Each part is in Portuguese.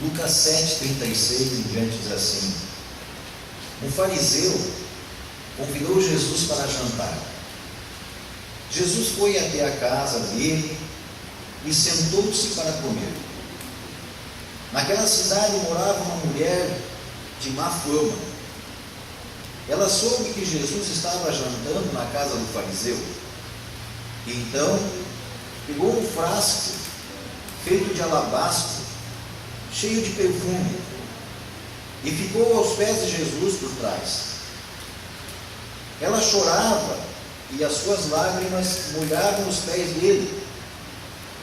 Lucas 7,36 em diante diz assim: um fariseu convidou Jesus para jantar. Jesus foi até a casa dele e sentou-se para comer. Naquela cidade morava uma mulher de má fama. Ela soube que Jesus estava jantando na casa do fariseu. Então, pegou um frasco feito de alabastro, cheio de perfume, e ficou aos pés de Jesus por trás. Ela chorava e as suas lágrimas molhavam os pés dele.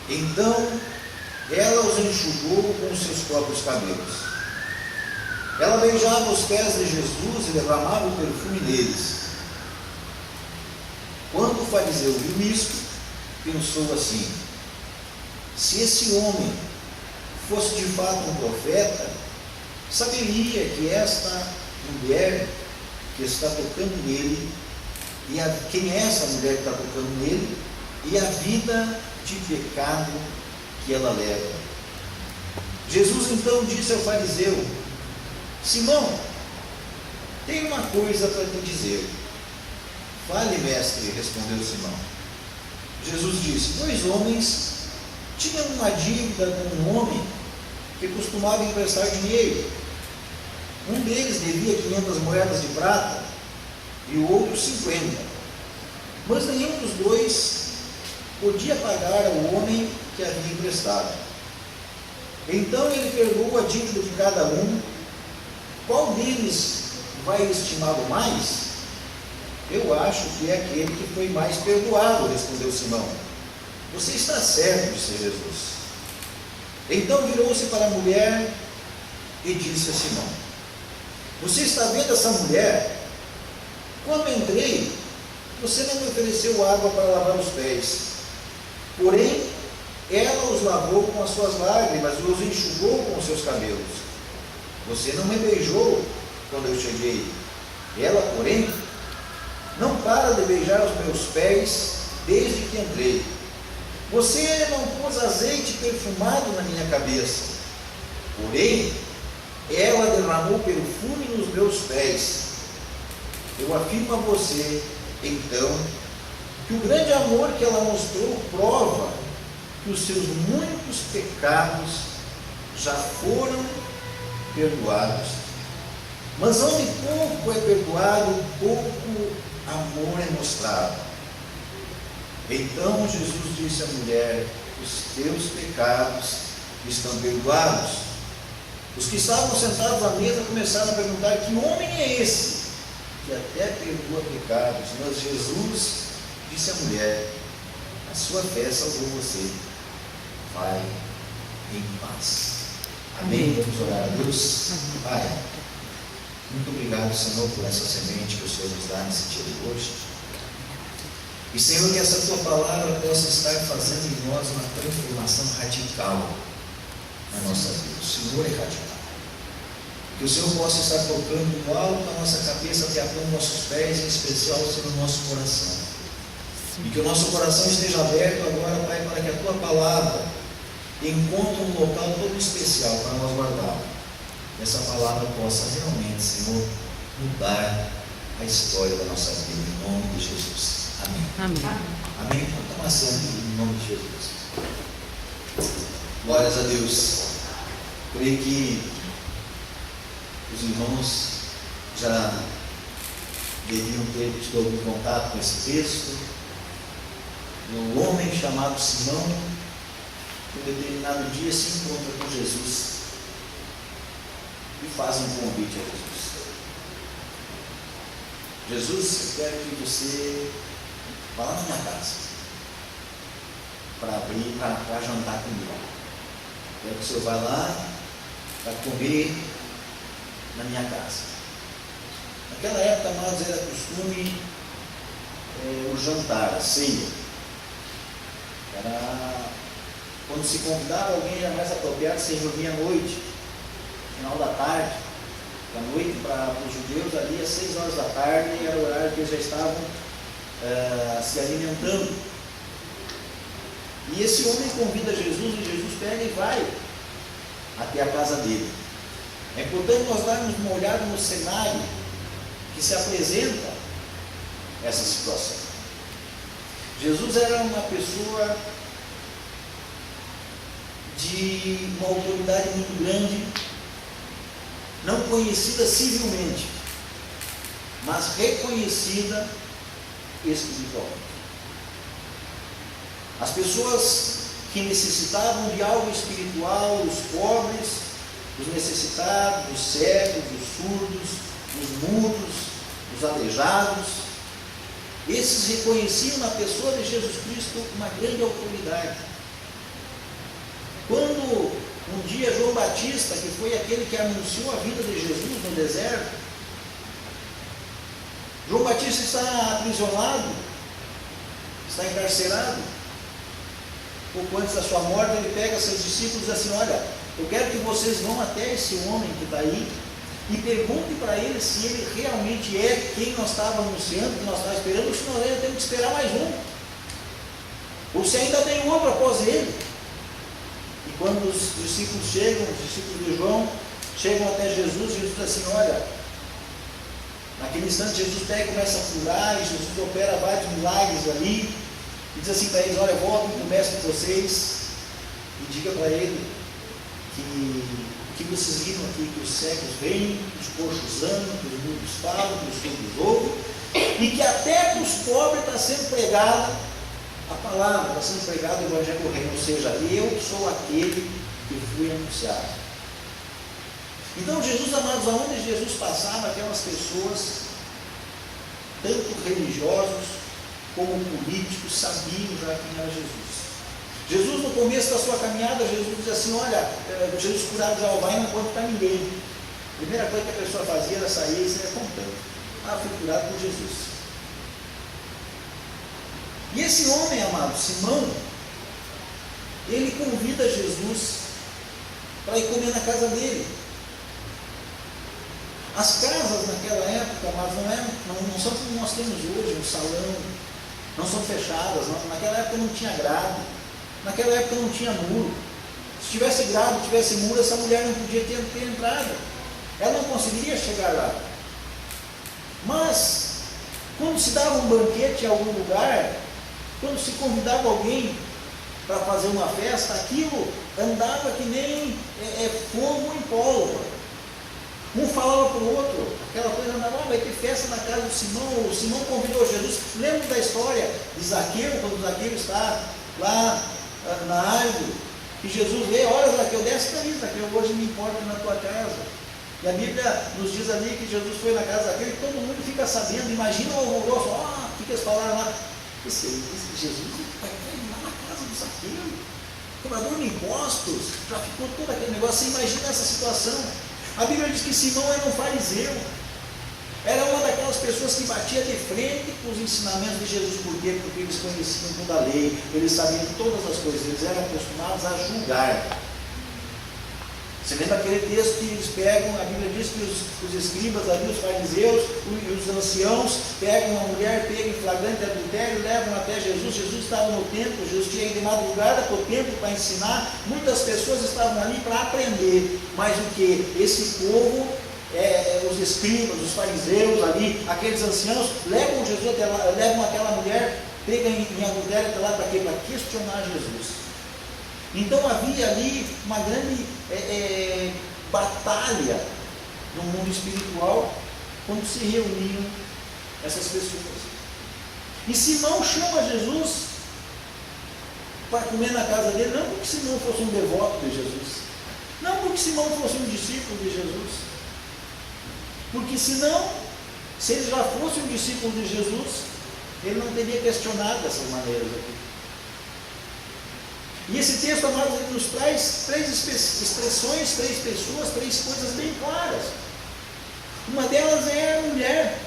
Então, ela os enxugou com os seus próprios cabelos. Ela beijava os pés de Jesus e derramava o perfume neles. Quando o fariseu viu isto, pensou assim: se esse homem fosse de fato um profeta, saberia que esta mulher que está tocando nele, quem é essa mulher que está tocando nele, e a vida de pecado que ela leva. Jesus então disse ao fariseu: Simão, tenho uma coisa para te dizer. Fale, mestre, respondeu Simão. Jesus disse: 2 homens tinham uma dívida com um homem que costumava emprestar dinheiro. Um deles devia 500 moedas de prata e o outro 50. Mas nenhum dos dois podia pagar ao homem que havia emprestado. Então ele perdoou a dívida de cada um. Qual deles vai estimá-lo mais? Eu acho que é aquele que foi mais perdoado, respondeu Simão. Você está certo, disse Jesus. Então virou-se para a mulher e disse a Simão: você está vendo essa mulher? Quando entrei, você não me ofereceu água para lavar os pés. Porém, ela os lavou com as suas lágrimas e os enxugou com os seus cabelos. Você não me beijou quando eu cheguei. Ela, porém, não para de beijar os meus pés desde que entrei. Você não pôs azeite perfumado na minha cabeça. Porém, ela derramou perfume nos meus pés. Eu afirmo a você, então, que o grande amor que ela mostrou prova que os seus muitos pecados já foram perdoados. Mas onde pouco é perdoado, pouco amor é mostrado. Então Jesus disse à mulher: os teus pecados estão perdoados. Os que estavam sentados à mesa começaram a perguntar: que homem é esse que até perdoa pecados? Mas Jesus disse à mulher: a sua fé salvou você. Vai em paz. Amém? Vamos orar a Deus. Pai, muito obrigado, Senhor, por essa semente que o Senhor nos dá nesse dia de hoje. E, Senhor, que essa tua palavra possa estar fazendo em nós uma transformação radical na nossa vida. O Senhor é radical. Que o Senhor possa estar tocando do alto a nossa cabeça até a ponta dos nossos pés, em especial, Senhor, no nosso coração. E que o nosso coração esteja aberto agora, Pai, para que a tua palavra encontre um local todo especial para nós guardar. Que essa palavra possa realmente, Senhor, mudar a história da nossa vida, em nome de Jesus. Amém. Amém. Amém. Então, toma assento em nome de Jesus. Glórias a Deus. Creio que os irmãos já deviam ter tido algum contato com esse texto. Um homem chamado Simão, em determinado dia, se encontra com Jesus e faz um convite a Jesus. Jesus, eu quero que você vá lá na minha casa para abrir, para jantar comigo. Quero que o senhor vá lá para comer na minha casa. Naquela época, amados, era costume o jantar, a ceia. Era quando se convidava alguém, era mais apropriado se reunir à noite, no final da tarde. À noite, para os judeus, ali às 6 horas da tarde, era o horário que eles já estavam se alimentando. E esse homem convida Jesus, e Jesus pega e vai até a casa dele. É importante nós darmos uma olhada no cenário que se apresenta essa situação. Jesus era uma pessoa de uma autoridade muito grande, não conhecida civilmente, mas reconhecida espiritualmente. As pessoas que necessitavam de algo espiritual, os pobres, os necessitados, os cegos, os surdos, os mudos, os aleijados, esses reconheciam na pessoa de Jesus Cristo uma grande autoridade. Quando um dia João Batista, que foi aquele que anunciou a vida de Jesus no deserto, João Batista está aprisionado, está encarcerado. Pouco antes da sua morte, ele pega seus discípulos e diz assim: olha, eu quero que vocês vão até esse homem que está aí e perguntem para ele se ele realmente é quem nós estávamos anunciando, que nós estávamos esperando, ou se nós ainda temos que esperar mais um, ou se ainda tem outro após ele. E quando os discípulos chegam, os discípulos de João, chegam até Jesus, Jesus diz assim: olha, naquele instante Jesus pega e começa a curar, e Jesus opera vários milagres ali, e diz assim para eles: olha, voltem para o mestre de vocês e diga para ele que vocês viram aqui, que os cegos veem, que os coxos andam, que os mudos falam, que os surdos ouvem, e que até para os pobres está sendo pregada a palavra, está sendo pregado o Evangelho do Reino, ou seja, eu sou aquele que fui anunciado. Então Jesus, amados, aonde Jesus passava, aquelas pessoas, tanto religiosos como políticos, sabiam já quem era Jesus. Jesus, no começo da sua caminhada, Jesus diz assim: olha, Jesus curava já, vai, não conta para ninguém. A primeira coisa que a pessoa fazia era sair e sair contando: ah, fui curado por Jesus. E esse homem, amado, Simão, ele convida Jesus para ir comer na casa dele. As casas naquela época, mas não são como nós temos hoje, um salão, não são fechadas. Naquela época não tinha grade, naquela época não tinha muro. Se tivesse grade, tivesse muro, essa mulher não podia ter entrada, ela não conseguiria chegar lá. Mas quando se dava um banquete em algum lugar, quando se convidava alguém para fazer uma festa, aquilo andava que nem fogo em pólvora. Um falava para o outro, aquela coisa andava: vai ter festa na casa do Simão. O Simão convidou Jesus. Lembra da história de Zaqueu, quando Zaqueu está lá na árvore, que Jesus vê: olha, Zaqueu, desce para mim, Zaqueu, hoje me importa na tua casa. E a Bíblia nos diz ali que Jesus foi na casa de Zaqueu e todo mundo fica sabendo. Imagina o alvoroço: o que eles falaram lá? Jesus vai lá na casa do Zaqueu, cobrador de impostos, já ficou todo aquele negócio. Você imagina essa situação. A Bíblia diz que Simão era um fariseu, era uma daquelas pessoas que batia de frente com os ensinamentos de Jesus. Por quê? Porque eles conheciam toda a lei, eles sabiam todas as coisas, eles eram acostumados a julgar. Você lembra aquele texto que eles pegam? A Bíblia diz que os escribas ali, os fariseus e os anciãos pegam uma mulher pega em flagrante adultério, levam até Jesus. Jesus estava no templo, Jesus tinha ido de madrugada para o templo para ensinar. Muitas pessoas estavam ali para aprender, mas o que? Esse povo, os escribas, os fariseus ali, aqueles anciãos, levam Jesus até lá, levam aquela mulher pega em adultério até lá para quê? Para questionar Jesus. Então havia ali uma grande batalha no mundo espiritual quando se reuniam essas pessoas. E Simão chama Jesus para comer na casa dele, não porque Simão fosse um devoto de Jesus, não porque Simão fosse um discípulo de Jesus, porque senão, se ele já fosse um discípulo de Jesus, ele não teria questionado dessas maneiras aqui. E esse texto, amados, ele nos traz três expressões, três pessoas, três coisas bem claras. Uma delas é a mulher.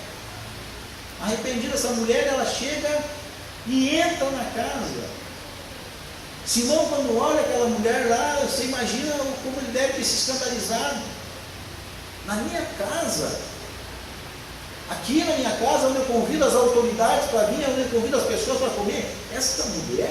Arrependida, essa mulher, ela chega e entra na casa. Simão, quando olha aquela mulher lá, você imagina como ele deve ter se escandalizado. Na minha casa, onde eu convido as autoridades para vir, onde eu convido as pessoas para comer, esta mulher